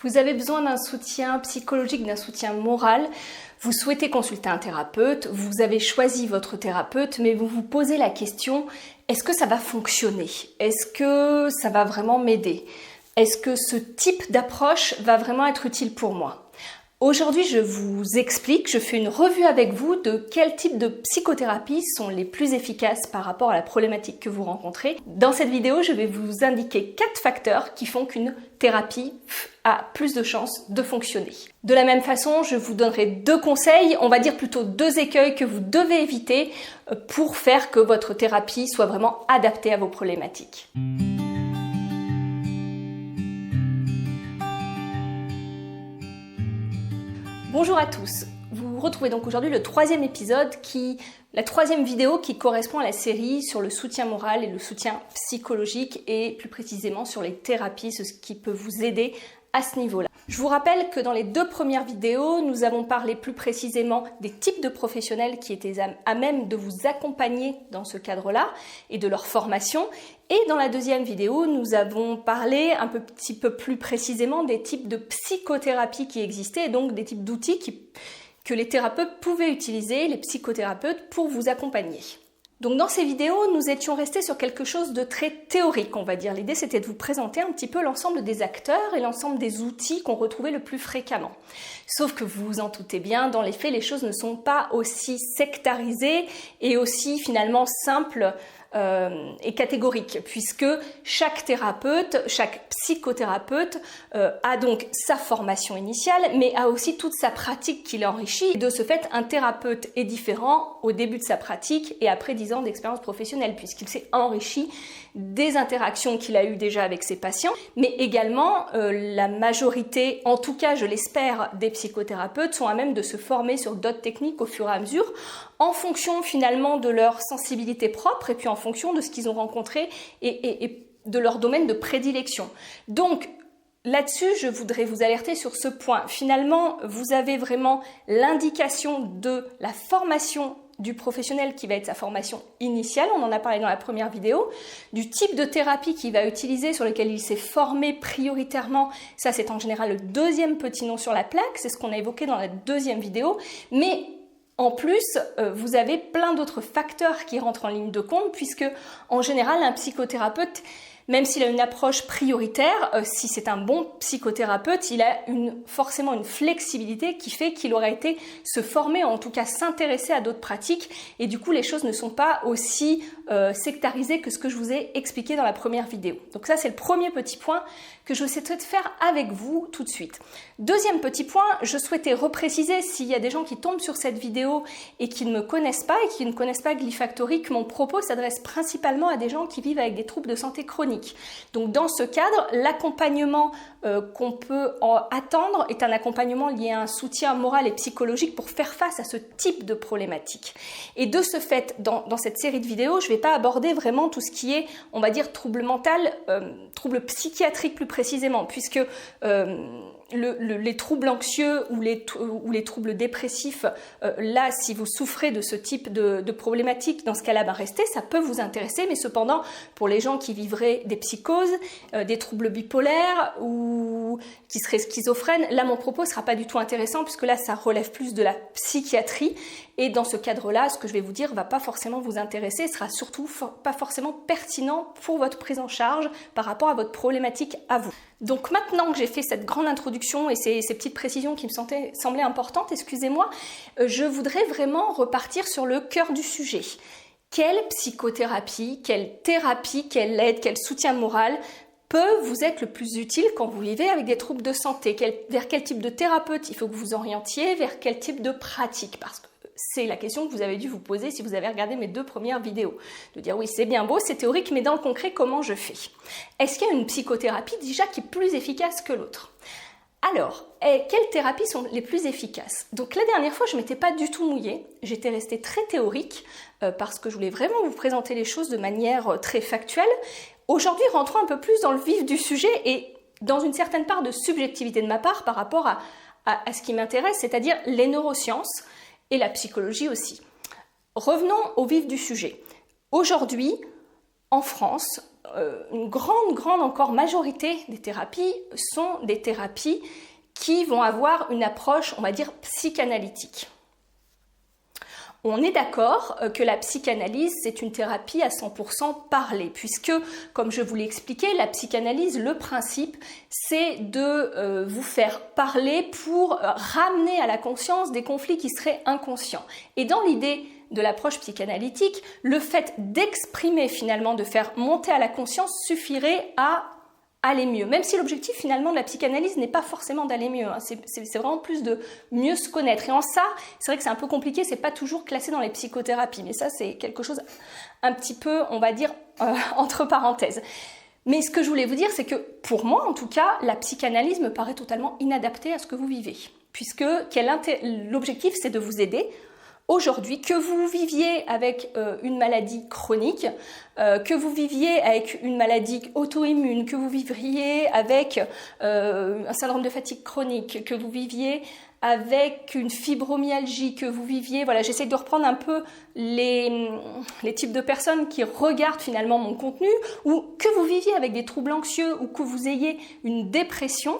Vous avez besoin d'un soutien psychologique, d'un soutien moral. Vous souhaitez consulter un thérapeute, vous avez choisi votre thérapeute, mais vous vous posez la question, est-ce que ça va fonctionner? Est-ce que ça va vraiment m'aider? Est-ce que ce type d'approche va vraiment être utile pour moi? Aujourd'hui, je vous explique, je fais une revue avec vous de quel type de psychothérapie sont les plus efficaces par rapport à la problématique que vous rencontrez. Dans cette vidéo, je vais vous indiquer 4 facteurs qui font qu'une thérapie a plus de chances de fonctionner. De la même façon, je vous donnerai 2 conseils, on va dire plutôt 2 écueils que vous devez éviter pour faire que votre thérapie soit vraiment adaptée à vos problématiques. Bonjour à tous, vous retrouvez donc aujourd'hui le 3e épisode, la 3e vidéo qui correspond à la série sur le soutien moral et le soutien psychologique et plus précisément sur les thérapies, ce qui peut vous aider à ce niveau-là. Je vous rappelle que dans les 2 premières vidéos, nous avons parlé plus précisément des types de professionnels qui étaient à même de vous accompagner dans ce cadre-là et de leur formation. Et dans la 2e vidéo, nous avons parlé un petit peu plus précisément des types de psychothérapie qui existaient et donc des types d'outils que les thérapeutes pouvaient utiliser, les psychothérapeutes, pour vous accompagner. Donc dans ces vidéos, nous étions restés sur quelque chose de très théorique, on va dire. L'idée, c'était de vous présenter un petit peu l'ensemble des acteurs et l'ensemble des outils qu'on retrouvait le plus fréquemment. Sauf que vous vous en doutez bien, dans les faits, les choses ne sont pas aussi sectarisées et aussi finalement simples et catégorique, puisque chaque thérapeute, chaque psychothérapeute a donc sa formation initiale, mais a aussi toute sa pratique qui l'enrichit. De ce fait, un thérapeute est différent au début de sa pratique et après 10 ans d'expérience professionnelle, puisqu'il s'est enrichi des interactions qu'il a eues déjà avec ses patients, mais également la majorité, en tout cas je l'espère, des psychothérapeutes sont à même de se former sur d'autres techniques au fur et à mesure, en fonction finalement de leur sensibilité propre et puis en fonction de ce qu'ils ont rencontré et de leur domaine de prédilection. Donc là-dessus, je voudrais vous alerter sur ce point. Finalement, vous avez vraiment l'indication de la formation du professionnel qui va être sa formation initiale, on en a parlé dans la première vidéo, du type de thérapie qu'il va utiliser, sur lequel il s'est formé prioritairement, ça c'est en général le 2e petit nom sur la plaque, c'est ce qu'on a évoqué dans la 2e vidéo, mais en plus, vous avez plein d'autres facteurs qui rentrent en ligne de compte, puisque en général, un psychothérapeute, même s'il a une approche prioritaire, si c'est un bon psychothérapeute, il a forcément une flexibilité qui fait qu'il aurait été se former, en tout cas s'intéresser à d'autres pratiques, et du coup les choses ne sont pas aussi sectarisées que ce que je vous ai expliqué dans la première vidéo. Donc ça c'est le premier petit point que je souhaiterais faire avec vous tout de suite. 2e petit point, je souhaitais repréciser s'il y a des gens qui tombent sur cette vidéo et qui ne me connaissent pas et qui ne connaissent pas Glyfactory, que mon propos s'adresse principalement à des gens qui vivent avec des troubles de santé chronique. Donc dans ce cadre, l'accompagnement qu'on peut attendre est un accompagnement lié à un soutien moral et psychologique pour faire face à ce type de problématique. Et de ce fait, dans cette série de vidéos, je ne vais pas aborder vraiment tout ce qui est, on va dire, trouble mental, trouble psychiatrique plus précisément, puisque les troubles anxieux ou les troubles dépressifs, là, si vous souffrez de ce type de problématique, dans ce cas-là, restez, ça peut vous intéresser, mais cependant, pour les gens qui vivraient des psychoses, des troubles bipolaires ou qui seraient schizophrènes, là, mon propos ne sera pas du tout intéressant, puisque là, ça relève plus de la psychiatrie, et dans ce cadre-là, ce que je vais vous dire ne va pas forcément vous intéresser, et sera surtout pas forcément pertinent pour votre prise en charge par rapport à votre problématique à vous. Donc maintenant que j'ai fait cette grande introduction et ces petites précisions qui me semblaient importantes, excusez-moi, je voudrais vraiment repartir sur le cœur du sujet. Quelle psychothérapie, quelle thérapie, quelle aide, quel soutien moral peut vous être le plus utile quand vous vivez avec des troubles de santé? Vers quel type de thérapeute il faut que vous orientiez, vers quel type de pratique? Parce que c'est la question que vous avez dû vous poser si vous avez regardé mes 2 premières vidéos. De dire oui, c'est bien beau, c'est théorique, mais dans le concret, comment je fais? Est-ce qu'il y a une psychothérapie déjà qui est plus efficace que l'autre? Alors, quelles thérapies sont les plus efficaces? Donc la dernière fois, je ne m'étais pas du tout mouillée, j'étais restée très théorique parce que je voulais vraiment vous présenter les choses de manière très factuelle. Aujourd'hui, rentrons un peu plus dans le vif du sujet et dans une certaine part de subjectivité de ma part par rapport à ce qui m'intéresse, c'est-à-dire les neurosciences et la psychologie aussi. Revenons au vif du sujet. Aujourd'hui, en France, une grande encore majorité des thérapies sont des thérapies qui vont avoir une approche, on va dire, psychanalytique. On est d'accord que la psychanalyse, c'est une thérapie à 100% parlée, puisque, comme je vous l'ai expliqué, la psychanalyse, le principe, c'est de vous faire parler pour ramener à la conscience des conflits qui seraient inconscients. Et dans l'idée de l'approche psychanalytique, le fait d'exprimer finalement, de faire monter à la conscience suffirait à aller mieux, même si l'objectif finalement de la psychanalyse n'est pas forcément d'aller mieux, hein. C'est vraiment plus de mieux se connaître. Et en ça, c'est vrai que c'est un peu compliqué, c'est pas toujours classé dans les psychothérapies, mais ça c'est quelque chose un petit peu, on va dire, entre parenthèses. Mais ce que je voulais vous dire, c'est que pour moi en tout cas, la psychanalyse me paraît totalement inadaptée à ce que vous vivez, puisque l'objectif c'est de vous aider. Aujourd'hui, que vous viviez avec une maladie chronique, que vous viviez avec une maladie auto-immune, que vous vivriez avec un syndrome de fatigue chronique, que vous viviez avec une fibromyalgie, que vous viviez, voilà, j'essaie de reprendre un peu les types de personnes qui regardent finalement mon contenu, ou que vous viviez avec des troubles anxieux, ou que vous ayez une dépression.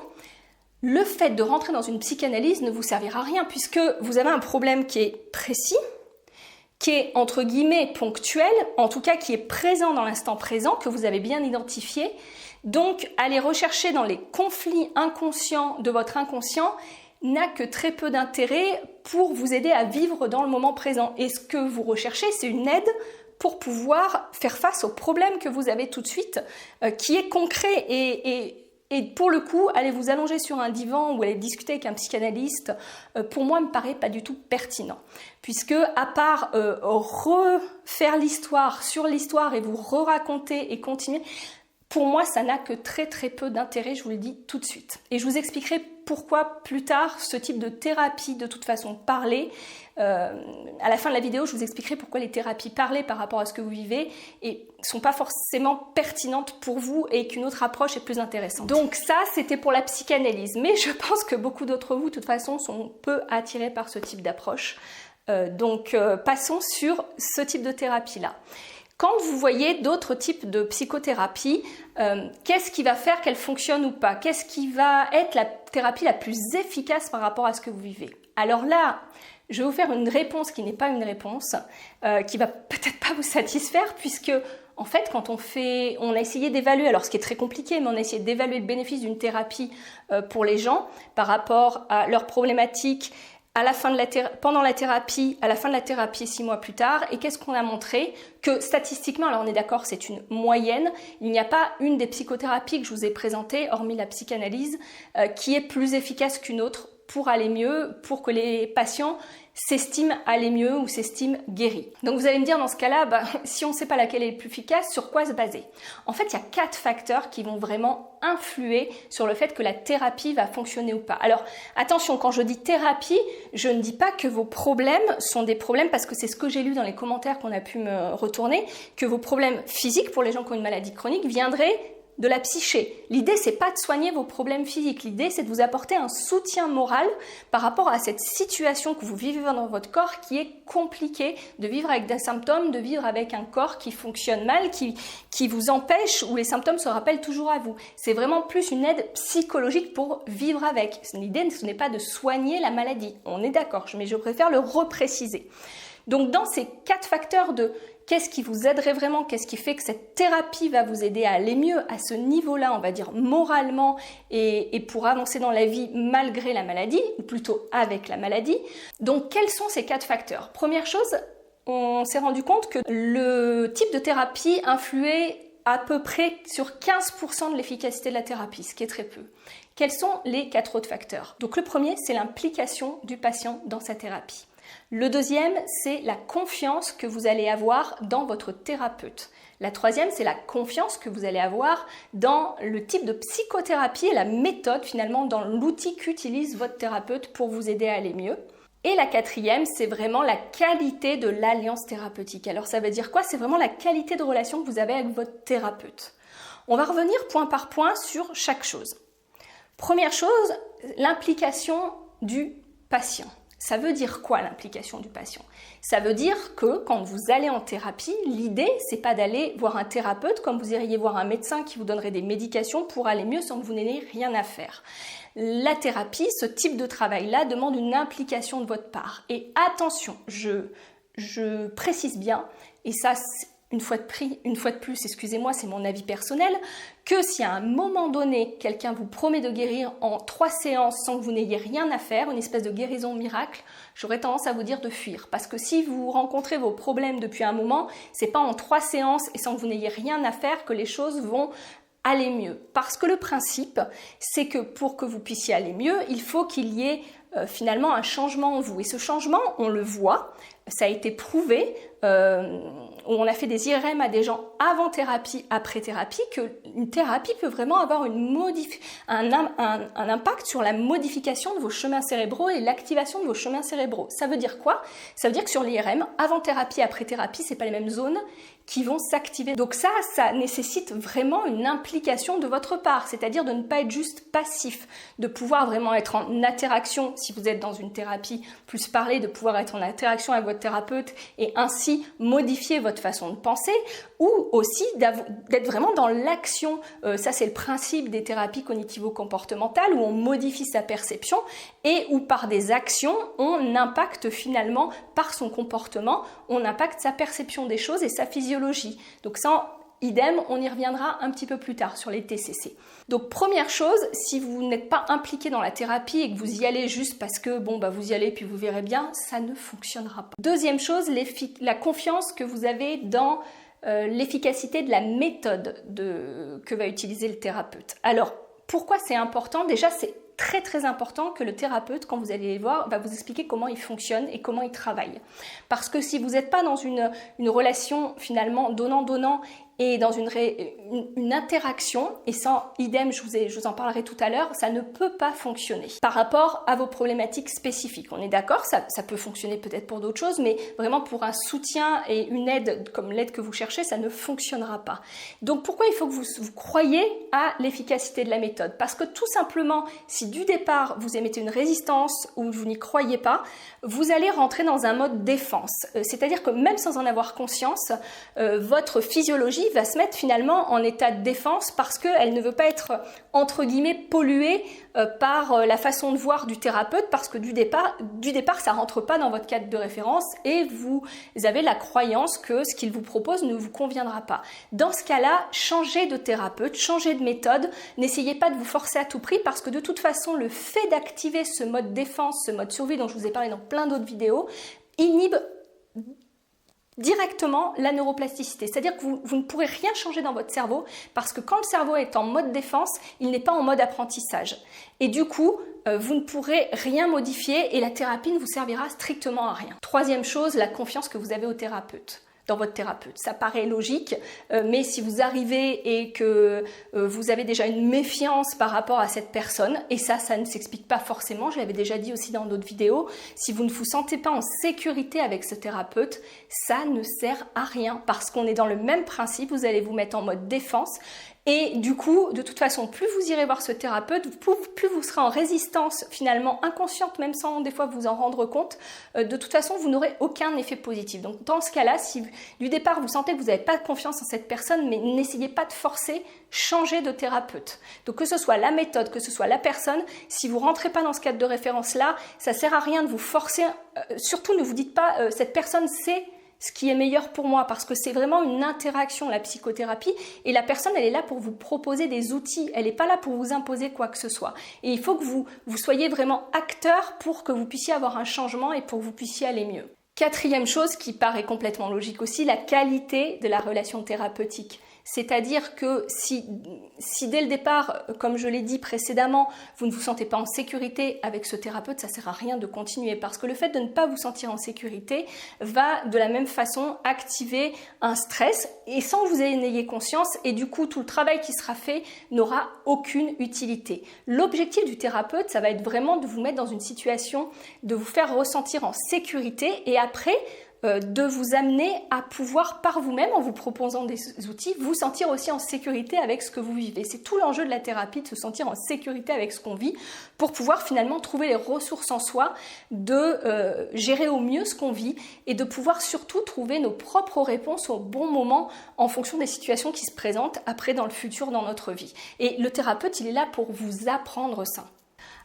Le fait de rentrer dans une psychanalyse ne vous servira à rien puisque vous avez un problème qui est précis, qui est entre guillemets ponctuel, en tout cas qui est présent dans l'instant présent, que vous avez bien identifié. Donc, aller rechercher dans les conflits inconscients de votre inconscient n'a que très peu d'intérêt pour vous aider à vivre dans le moment présent. Et ce que vous recherchez, c'est une aide pour pouvoir faire face au problème que vous avez tout de suite, qui est concret et pour le coup, aller vous allonger sur un divan ou aller discuter avec un psychanalyste, pour moi, me paraît pas du tout pertinent. Puisque, à part refaire l'histoire sur l'histoire et vous re-raconter et continuer, pour moi, ça n'a que très peu d'intérêt, je vous le dis tout de suite. Et je vous expliquerai pourquoi plus tard ce type de thérapie, de toute façon parlée, à la fin de la vidéo, je vous expliquerai pourquoi les thérapies parlées par rapport à ce que vous vivez et sont pas forcément pertinentes pour vous et qu'une autre approche est plus intéressante. Donc ça, c'était pour la psychanalyse. Mais je pense que beaucoup d'entre vous, de toute façon, sont peu attirés par ce type d'approche. Donc passons sur ce type de thérapie-là. Quand vous voyez d'autres types de psychothérapie, qu'est-ce qui va faire qu'elle fonctionne ou pas? Qu'est-ce qui va être la thérapie la plus efficace par rapport à ce que vous vivez? Alors là, je vais vous faire une réponse qui n'est pas une réponse, qui va peut-être pas vous satisfaire, puisque en fait, quand on a essayé d'évaluer, alors ce qui est très compliqué, mais on a essayé d'évaluer le bénéfice d'une thérapie pour les gens par rapport à leurs problématiques, pendant la thérapie, à la fin de la thérapie 6 mois plus tard, et qu'est-ce qu'on a montré? Que statistiquement, alors on est d'accord, c'est une moyenne, il n'y a pas une des psychothérapies que je vous ai présentées, hormis la psychanalyse, qui est plus efficace qu'une autre pour aller mieux, pour que les patients s'estiment aller mieux ou s'estiment guéris. Donc vous allez me dire dans ce cas-là, si on ne sait pas laquelle est le plus efficace, sur quoi se baser? En fait, il y a 4 facteurs qui vont vraiment influer sur le fait que la thérapie va fonctionner ou pas. Alors attention, quand je dis thérapie, je ne dis pas que vos problèmes sont des problèmes, parce que c'est ce que j'ai lu dans les commentaires qu'on a pu me retourner, que vos problèmes physiques pour les gens qui ont une maladie chronique viendraient de la psyché. L'idée, c'est pas de soigner vos problèmes physiques. L'idée, c'est de vous apporter un soutien moral par rapport à cette situation que vous vivez dans votre corps qui est compliquée, de vivre avec des symptômes, de vivre avec un corps qui fonctionne mal, qui vous empêche, où les symptômes se rappellent toujours à vous. C'est vraiment plus une aide psychologique pour vivre avec. L'idée, ce n'est pas de soigner la maladie. On est d'accord, mais je préfère le repréciser. Donc, dans ces 4 facteurs de qu'est-ce qui vous aiderait vraiment, qu'est-ce qui fait que cette thérapie va vous aider à aller mieux à ce niveau-là, on va dire moralement, et pour avancer dans la vie malgré la maladie, ou plutôt avec la maladie. Donc quels sont ces 4 facteurs? Première chose, on s'est rendu compte que le type de thérapie influait à peu près sur 15% de l'efficacité de la thérapie, ce qui est très peu. Quels sont les 4 autres facteurs? Donc le premier, c'est l'implication du patient dans sa thérapie. Le deuxième, c'est la confiance que vous allez avoir dans votre thérapeute. La troisième, c'est la confiance que vous allez avoir dans le type de psychothérapie et la méthode, finalement, dans l'outil qu'utilise votre thérapeute pour vous aider à aller mieux. Et la quatrième, c'est vraiment la qualité de l'alliance thérapeutique. Alors ça veut dire quoi? C'est vraiment la qualité de relation que vous avez avec votre thérapeute. On va revenir point par point sur chaque chose. Première chose, l'implication du patient. Ça veut dire quoi l'implication du patient? Ça veut dire que quand vous allez en thérapie, l'idée, c'est pas d'aller voir un thérapeute comme vous iriez voir un médecin qui vous donnerait des médications pour aller mieux sans que vous n'ayez rien à faire. La thérapie, ce type de travail-là, demande une implication de votre part. Et attention, je précise bien, et ça, une fois de plus, excusez-moi, c'est mon avis personnel, que si à un moment donné, quelqu'un vous promet de guérir en 3 séances sans que vous n'ayez rien à faire, une espèce de guérison miracle, j'aurais tendance à vous dire de fuir. Parce que si vous rencontrez vos problèmes depuis un moment, c'est pas en 3 séances et sans que vous n'ayez rien à faire que les choses vont aller mieux. Parce que le principe, c'est que pour que vous puissiez aller mieux, il faut qu'il y ait finalement un changement en vous. Et ce changement, on le voit, ça a été prouvé, on a fait des IRM à des gens avant thérapie, après thérapie, qu'une thérapie peut vraiment avoir un impact sur la modification de vos chemins cérébraux et l'activation de vos chemins cérébraux. Ça veut dire quoi? Ça veut dire que sur l'IRM, avant thérapie, après thérapie, c'est pas les mêmes zones qui vont s'activer. Donc ça nécessite vraiment une implication de votre part, c'est-à-dire de ne pas être juste passif, de pouvoir vraiment être en interaction, si vous êtes dans une thérapie plus parlée, de pouvoir être en interaction avec votre thérapeute et ainsi modifier votre façon de penser, ou aussi d'être vraiment dans l'action. Ça, c'est le principe des thérapies cognitivo-comportementales où on modifie sa perception et où par des actions, on impacte finalement par son comportement, on impacte sa perception des choses et sa physiologie. Donc ça, idem, on y reviendra un petit peu plus tard sur les TCC. Donc première chose, si vous n'êtes pas impliqué dans la thérapie et que vous y allez juste parce que vous y allez puis vous verrez bien, ça ne fonctionnera pas. Deuxième chose, la confiance que vous avez dans l'efficacité de la méthode que va utiliser le thérapeute. Alors, pourquoi c'est important? Déjà, c'est très très important que le thérapeute, quand vous allez les voir, va vous expliquer comment il fonctionne et comment il travaille. Parce que si vous n'êtes pas dans une relation finalement donnant-donnant et dans une interaction, et ça, idem, je vous en parlerai tout à l'heure, ça ne peut pas fonctionner par rapport à vos problématiques spécifiques. On est d'accord, ça peut fonctionner peut-être pour d'autres choses, mais vraiment pour un soutien et une aide comme l'aide que vous cherchez, ça ne fonctionnera pas. Donc pourquoi il faut que vous croyiez à l'efficacité de la méthode? Parce que tout simplement, si du départ vous émettez une résistance ou vous n'y croyez pas, vous allez rentrer dans un mode défense. C'est-à-dire que même sans en avoir conscience, votre physiologie va se mettre finalement en état de défense parce qu'elle ne veut pas être, entre guillemets, polluée par la façon de voir du thérapeute, parce que du départ, ça rentre pas dans votre cadre de référence et vous avez la croyance que ce qu'il vous propose ne vous conviendra pas. Dans ce cas-là, changez de thérapeute, changez de méthode, n'essayez pas de vous forcer à tout prix parce que de toute façon, le fait d'activer ce mode défense, ce mode survie dont je vous ai parlé dans plein d'autres vidéos, inhibe directement la neuroplasticité. C'est-à-dire que vous ne pourrez rien changer dans votre cerveau parce que quand le cerveau est en mode défense, il n'est pas en mode apprentissage. Et du coup, vous ne pourrez rien modifier et la thérapie ne vous servira strictement à rien. Troisième chose, la confiance que vous avez au thérapeute. Dans votre thérapeute. Ça paraît logique, mais si vous arrivez et que vous avez déjà une méfiance par rapport à cette personne, et ça ne s'explique pas forcément, je l'avais déjà dit aussi dans d'autres vidéos, si vous ne vous sentez pas en sécurité avec ce thérapeute, ça ne sert à rien, parce qu'on est dans le même principe, vous allez vous mettre en mode défense, et du coup, de toute façon, plus vous irez voir ce thérapeute, plus vous serez en résistance finalement inconsciente, même sans des fois vous en rendre compte, de toute façon, vous n'aurez aucun effet positif. Donc dans ce cas-là, si du départ vous sentez que vous n'avez pas de confiance en cette personne, mais n'essayez pas de forcer, changez de thérapeute. Donc que ce soit la méthode, que ce soit la personne, si vous rentrez pas dans ce cadre de référence-là, ça sert à rien de vous forcer, surtout ne vous dites pas cette personne sait ce qui est meilleur pour moi, parce que c'est vraiment une interaction, la psychothérapie, et la personne, elle est là pour vous proposer des outils, elle n'est pas là pour vous imposer quoi que ce soit. Et il faut que vous soyez vraiment acteur pour que vous puissiez avoir un changement et pour que vous puissiez aller mieux. Quatrième chose qui paraît complètement logique aussi, la qualité de la relation thérapeutique. C'est-à-dire que si dès le départ, comme je l'ai dit précédemment, vous ne vous sentez pas en sécurité avec ce thérapeute, ça ne sert à rien de continuer parce que le fait de ne pas vous sentir en sécurité va de la même façon activer un stress et sans que vous en ayez conscience et du coup tout le travail qui sera fait n'aura aucune utilité. L'objectif du thérapeute, ça va être vraiment de vous mettre dans une situation, de vous faire ressentir en sécurité et après, de vous amener à pouvoir par vous-même, en vous proposant des outils, vous sentir aussi en sécurité avec ce que vous vivez. C'est tout l'enjeu de la thérapie, de se sentir en sécurité avec ce qu'on vit pour pouvoir finalement trouver les ressources en soi, de gérer au mieux ce qu'on vit et de pouvoir surtout trouver nos propres réponses au bon moment en fonction des situations qui se présentent après dans le futur dans notre vie. Et le thérapeute, il est là pour vous apprendre ça.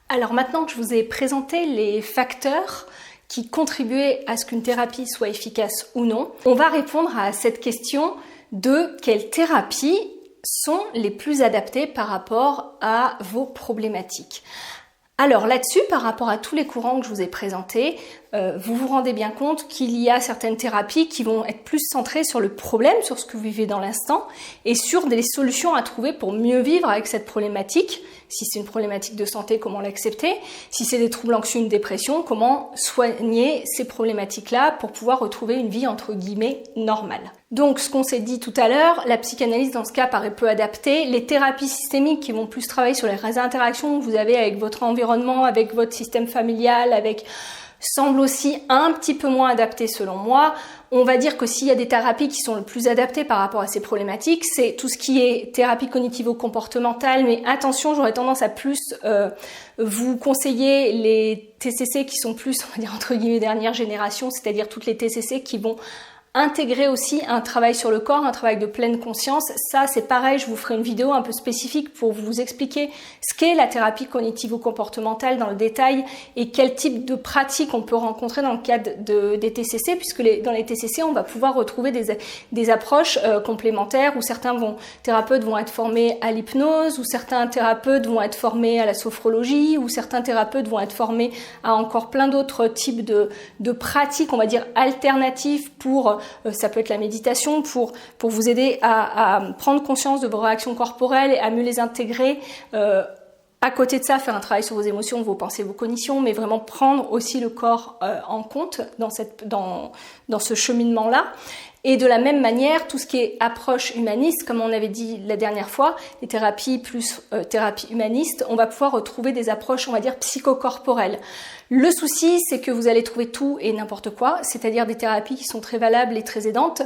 Alors maintenant que je vous ai présenté les facteurs qui contribuaient à ce qu'une thérapie soit efficace ou non, on va répondre à cette question de quelles thérapies sont les plus adaptées par rapport à vos problématiques. Alors là-dessus, par rapport à tous les courants que je vous ai présentés, vous vous rendez bien compte qu'il y a certaines thérapies qui vont être plus centrées sur le problème, sur ce que vous vivez dans l'instant, et sur des solutions à trouver pour mieux vivre avec cette problématique. Si c'est une problématique de santé, comment l'accepter? Si c'est des troubles anxieux, une dépression, comment soigner ces problématiques-là pour pouvoir retrouver une vie entre guillemets normale. Donc ce qu'on s'est dit tout à l'heure, la psychanalyse dans ce cas paraît peu adaptée. Les thérapies systémiques qui vont plus travailler sur les interactions que vous avez avec votre environnement, avec votre système familial, semblent aussi un petit peu moins adaptées selon moi. On va dire que s'il y a des thérapies qui sont le plus adaptées par rapport à ces problématiques, c'est tout ce qui est thérapie cognitivo-comportementale, mais attention, j'aurais tendance à plus vous conseiller les TCC qui sont plus, on va dire entre guillemets, dernière génération, c'est-à-dire toutes les TCC qui vont intégrer aussi un travail sur le corps, un travail de pleine conscience. Ça, c'est pareil, je vous ferai une vidéo un peu spécifique pour vous expliquer ce qu'est la thérapie cognitivo-comportementale dans le détail et quel type de pratique on peut rencontrer dans le cadre des TCC, puisque dans les TCC, on va pouvoir retrouver des approches complémentaires où certains thérapeutes vont être formés à l'hypnose, où certains thérapeutes vont être formés à la sophrologie, où certains thérapeutes vont être formés à encore plein d'autres types de pratiques, on va dire alternatives ça peut être la méditation pour vous aider à prendre conscience de vos réactions corporelles et à mieux les intégrer. À côté de ça, faire un travail sur vos émotions, vos pensées, vos cognitions, mais vraiment prendre aussi le corps en compte dans ce cheminement-là. Et de la même manière, tout ce qui est approche humaniste, comme on avait dit la dernière fois, les thérapies plus thérapie humaniste, on va pouvoir retrouver des approches, on va dire, psychocorporelles. Le souci, c'est que vous allez trouver tout et n'importe quoi, c'est-à-dire des thérapies qui sont très valables et très aidantes,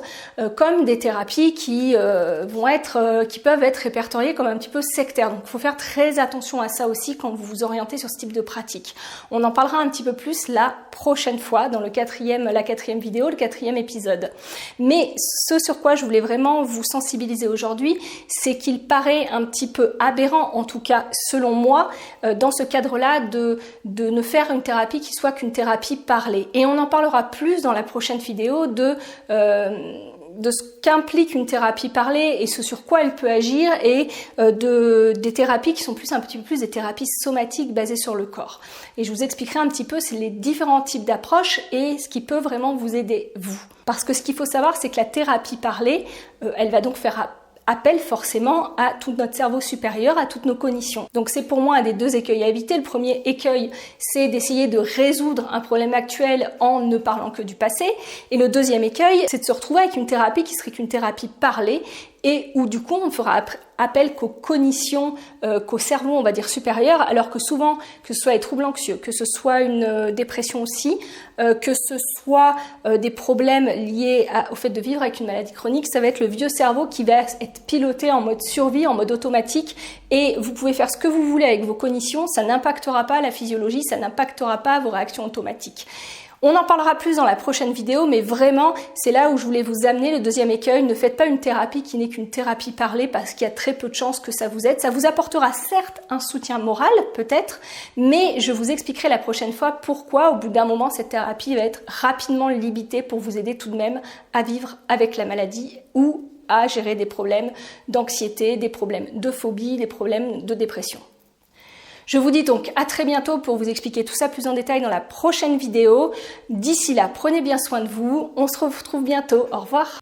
comme des thérapies qui peuvent être répertoriées comme un petit peu sectaires. Donc, il faut faire très attention à ça aussi quand vous vous orientez sur ce type de pratique. On en parlera un petit peu plus la prochaine fois, dans la quatrième vidéo, le 4e épisode. Mais ce sur quoi je voulais vraiment vous sensibiliser aujourd'hui, c'est qu'il paraît un petit peu aberrant, en tout cas selon moi, dans ce cadre-là, de ne faire une thérapie qui soit qu'une thérapie parlée. Et on en parlera plus dans la prochaine vidéo de ce qu'implique une thérapie parlée et ce sur quoi elle peut agir et des thérapies qui sont un petit peu plus des thérapies somatiques basées sur le corps. Et je vous expliquerai un petit peu les différents types d'approches et ce qui peut vraiment vous aider, vous. Parce que ce qu'il faut savoir, c'est que la thérapie parlée, elle va donc faire appelle forcément à tout notre cerveau supérieur, à toutes nos cognitions. Donc c'est pour moi un des deux écueils à éviter. Le premier écueil, c'est d'essayer de résoudre un problème actuel en ne parlant que du passé. Et le deuxième écueil, c'est de se retrouver avec une thérapie qui serait qu'une thérapie parlée et où du coup on fera appel qu'aux cognitions, qu'au cerveau on va dire supérieur, alors que souvent, que ce soit les troubles anxieux, que ce soit une dépression aussi, que ce soit des problèmes liés au fait de vivre avec une maladie chronique, ça va être le vieux cerveau qui va être piloté en mode survie, en mode automatique, et vous pouvez faire ce que vous voulez avec vos cognitions, ça n'impactera pas la physiologie, ça n'impactera pas vos réactions automatiques. On en parlera plus dans la prochaine vidéo, mais vraiment, c'est là où je voulais vous amener le deuxième écueil. Ne faites pas une thérapie qui n'est qu'une thérapie parlée parce qu'il y a très peu de chances que ça vous aide. Ça vous apportera certes un soutien moral, peut-être, mais je vous expliquerai la prochaine fois pourquoi, au bout d'un moment, cette thérapie va être rapidement limitée pour vous aider tout de même à vivre avec la maladie ou à gérer des problèmes d'anxiété, des problèmes de phobie, des problèmes de dépression. Je vous dis donc à très bientôt pour vous expliquer tout ça plus en détail dans la prochaine vidéo. D'ici là, prenez bien soin de vous. On se retrouve bientôt. Au revoir.